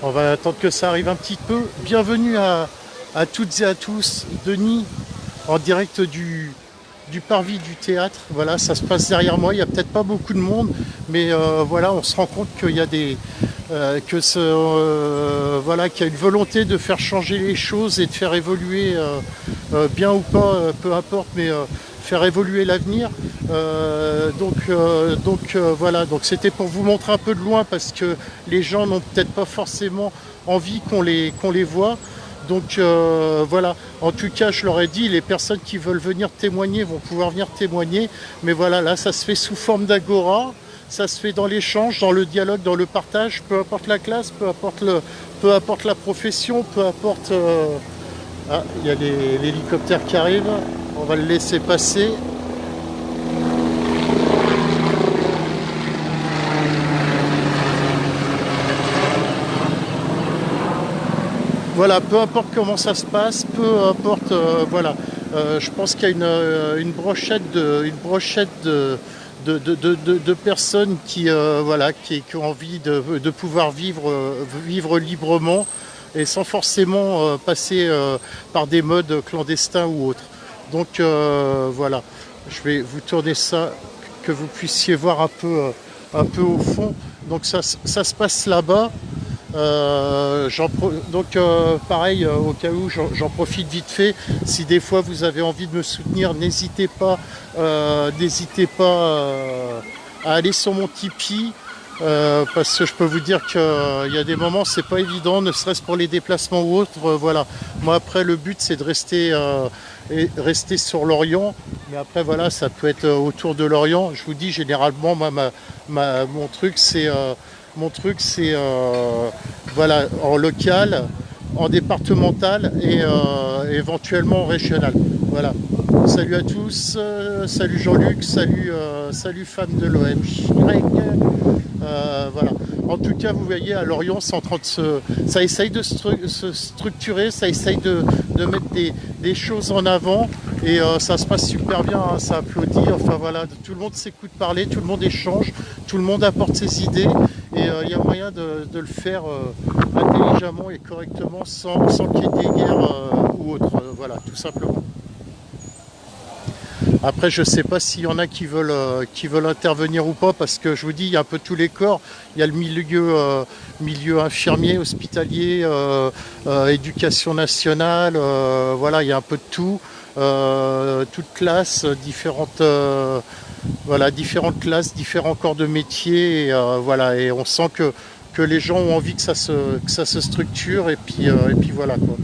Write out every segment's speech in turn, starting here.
On va attendre que ça arrive un petit peu. Bienvenue à toutes et à tous. Denis, en direct du parvis du théâtre. Voilà, ça se passe derrière moi. Il n'y a peut-être pas beaucoup de monde, mais voilà, on se rend compte qu'il y a voilà, qu'il y a une volonté de faire changer les choses et de faire évoluer, bien ou pas, peu importe, mais faire évoluer l'avenir. Voilà, donc c'était pour vous montrer un peu de loin parce que les gens n'ont peut-être pas forcément envie qu'on les voit. Donc voilà, en tout cas je leur ai dit, les personnes qui veulent venir témoigner vont pouvoir venir témoigner. Mais voilà, là ça se fait sous forme d'agora, ça se fait dans l'échange, dans le dialogue, dans le partage, peu importe la classe, peu importe la profession, peu importe... Ah, il y a l'hélicoptère qui arrive, on va le laisser passer. Voilà, peu importe comment ça se passe, peu importe, voilà. Je pense qu'il y a une brochette de personnes qui, voilà, qui ont envie de pouvoir vivre librement et sans forcément passer par des modes clandestins ou autres. Donc voilà, je vais vous tourner ça, que vous puissiez voir un peu au fond. Donc ça se passe là-bas. Pareil, au cas où j'en profite vite fait, si des fois vous avez envie de me soutenir, n'hésitez pas à aller sur mon Tipeee, parce que je peux vous dire qu'il y a des moments c'est pas évident, ne serait-ce pour les déplacements ou autres. Voilà, moi après le but c'est de rester sur l'Orient, mais après voilà, ça peut être autour de l'Orient. Je vous dis généralement mon truc c'est voilà, en local, en départemental et éventuellement en régional. Voilà. Salut à tous, salut Jean-Luc, salut femme de l'OM. Voilà. En tout cas, vous voyez, à Lorient, c'est en train ça essaye de se structurer, ça essaye de mettre des choses en avant et ça se passe super bien, hein, ça applaudit. Enfin voilà, tout le monde s'écoute parler, tout le monde échange, tout le monde apporte ses idées et il y a moyen de le faire intelligemment et correctement sans qu'il y ait des guerres ou autres. Voilà, tout simplement. Après, je ne sais pas s'il y en a qui veulent intervenir ou pas, parce que je vous dis, il y a un peu tous les corps. Il y a le milieu infirmier, hospitalier, éducation nationale, voilà, il y a un peu de tout. Toutes classes, différentes classes, différents corps de métier. Et, voilà, et on sent que les gens ont envie que ça se structure, et puis voilà quoi.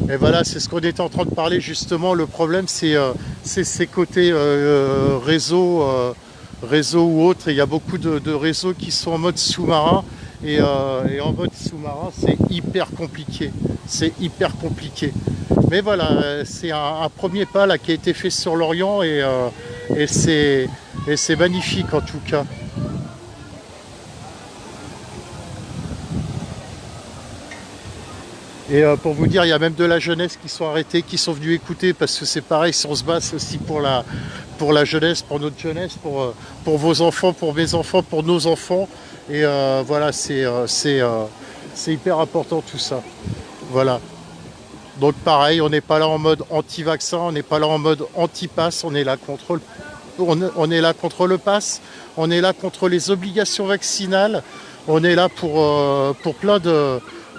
Et voilà, c'est ce qu'on était en train de parler justement. Le problème, c'est ces côtés réseau ou autre. Et il y a beaucoup de réseaux qui sont en mode sous-marin. Et en mode sous-marin, c'est hyper compliqué. C'est hyper compliqué. Mais voilà, c'est un premier pas là qui a été fait sur l'Orient et c'est magnifique en tout cas. Et pour vous dire, il y a même de la jeunesse qui sont arrêtés, qui sont venus écouter, parce que c'est pareil, si on se bat, c'est aussi pour la jeunesse, pour notre jeunesse, pour vos enfants, pour mes enfants, pour nos enfants. Et voilà, c'est hyper important tout ça. Voilà. Donc pareil, on n'est pas là en mode anti-vaccin, on n'est pas là en mode anti-pass, on est là contre le pass, on est là contre les obligations vaccinales, on est là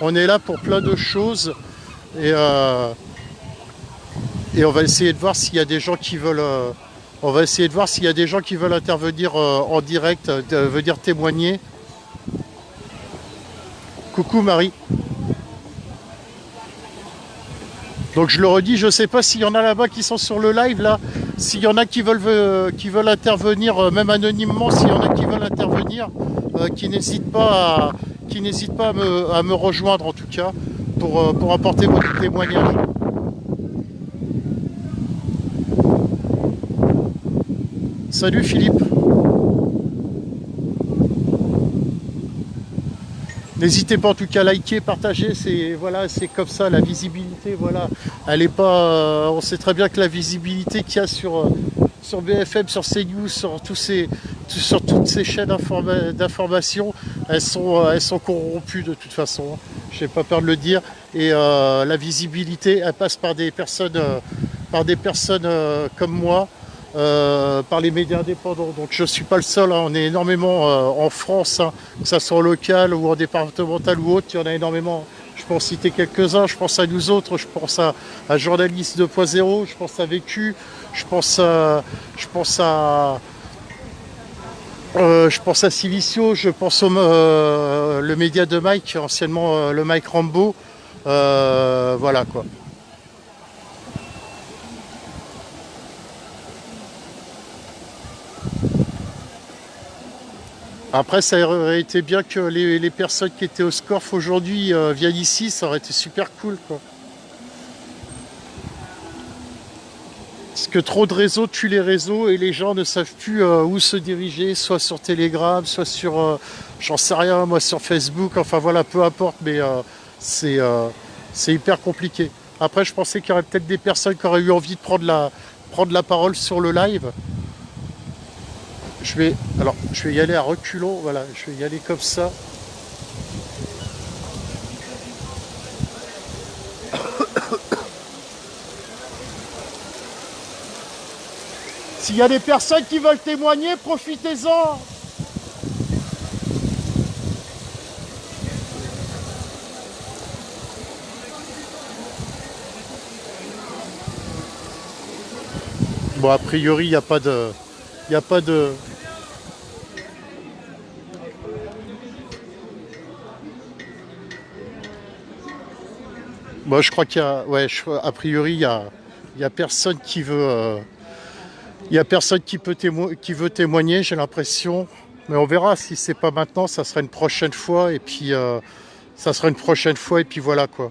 on est là pour plein de choses et, et on va essayer de voir s'il y a des gens qui veulent on va essayer de voir s'il y a des gens qui veulent intervenir en direct, venir témoigner. Coucou Marie. Donc je le redis, je ne sais pas s'il y en a là-bas qui sont sur le live là, s'il y en a qui veulent intervenir, même anonymement, s'il y en a qui veulent intervenir, qui n'hésitent pas à me rejoindre en tout cas pour apporter votre témoignage. Salut Philippe. N'hésitez pas en tout cas à liker, partager, c'est voilà, c'est comme ça la visibilité, voilà. Elle est pas on sait très bien que la visibilité qu'il y a sur BFM, sur CNews, sur toutes ces chaînes d'information, elles sont corrompues de toute façon. Je n'ai pas peur de le dire. Et la visibilité, elle passe par des personnes comme moi, par les médias indépendants. Donc je ne suis pas le seul, hein. On est énormément en France, hein, que ce soit en local ou en départemental ou autre, il y en a énormément. Je peux en citer quelques-uns, je pense à nous autres, je pense à Journaliste 2.0, je pense à Vécu, je pense à, je pense à, je pense à Silicio, je pense au le média de Mike, anciennement le Mike Rambo. Voilà quoi. Après, ça aurait été bien que les personnes qui étaient au Scorf aujourd'hui viennent ici, ça aurait été super cool quoi. Parce que trop de réseaux tuent les réseaux et les gens ne savent plus où se diriger, soit sur Telegram, soit sur, j'en sais rien, moi sur Facebook, enfin voilà, peu importe, mais c'est c'est hyper compliqué. Après, je pensais qu'il y aurait peut-être des personnes qui auraient eu envie de prendre la parole sur le live. Je vais y aller à reculons, voilà, je vais y aller comme ça. S'il y a des personnes qui veulent témoigner, profitez-en. Bon, a priori, il n'y a pas de... Il n'y a pas de... Bon, je crois qu'il y a... Ouais, a priori, il y a personne qui veut... il y a personne qui veut témoigner, j'ai l'impression. Mais on verra si c'est pas maintenant, ça sera une prochaine fois. Et puis, ça sera une prochaine fois. Et puis voilà, quoi.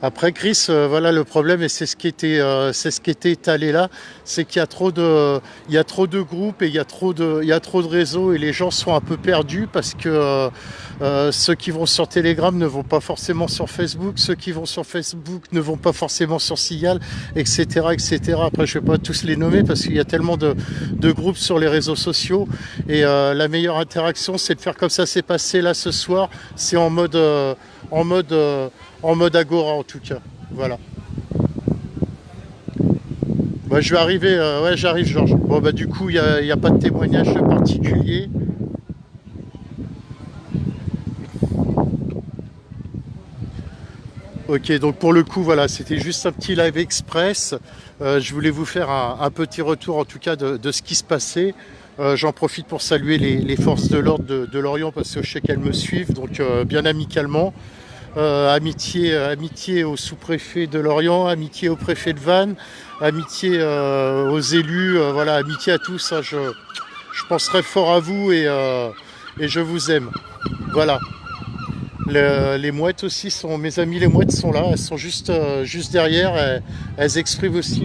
Après Chris, voilà le problème et c'est ce qui était étalé là, c'est il y a trop de groupes et il y a trop de réseaux et les gens sont un peu perdus parce que ceux qui vont sur Telegram ne vont pas forcément sur Facebook, ceux qui vont sur Facebook ne vont pas forcément sur Signal, etc., etc. Après, je vais pas tous les nommer parce qu'il y a tellement de groupes sur les réseaux sociaux et la meilleure interaction, c'est de faire comme ça s'est passé là ce soir, c'est en mode en mode agora en tout cas. Voilà. Bah, je vais arriver, ouais j'arrive Georges. Bon bah du coup y a pas de témoignage particulier. Ok, donc pour le coup voilà, c'était juste un petit live express. Je voulais vous faire un petit retour en tout cas de ce qui se passait. J'en profite pour saluer les forces de l'ordre de Lorient parce que je sais qu'elles me suivent, donc bien amicalement. Amitié au sous-préfet de Lorient, amitié au préfet de Vannes, amitié aux élus, voilà, amitié à tous, hein, je penserai fort à vous et je vous aime. Voilà. Les mouettes aussi sont, mes amies les mouettes sont là, elles sont juste derrière, elles expriment aussi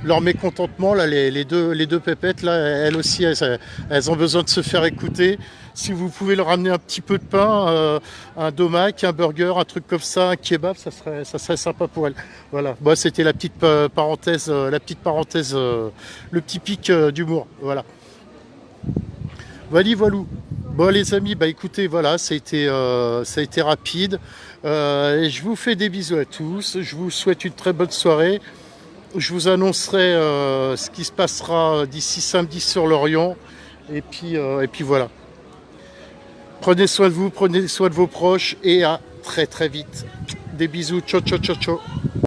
leur mécontentement, là, les deux pépettes, là, elles aussi, elles ont besoin de se faire écouter. Si vous pouvez leur amener un petit peu de pain, un domac, un burger, un truc comme ça, un kebab, ça serait sympa pour elles. Voilà, bon, c'était la petite parenthèse, le petit pic d'humour, voilà. Voilà, voilou. Bon les amis, bah écoutez, voilà, ça a été rapide. Et je vous fais des bisous à tous. Je vous souhaite une très bonne soirée. Je vous annoncerai ce qui se passera d'ici samedi sur Lorient. Et puis voilà. Prenez soin de vous, prenez soin de vos proches et à très très vite. Des bisous, ciao ciao ciao ciao.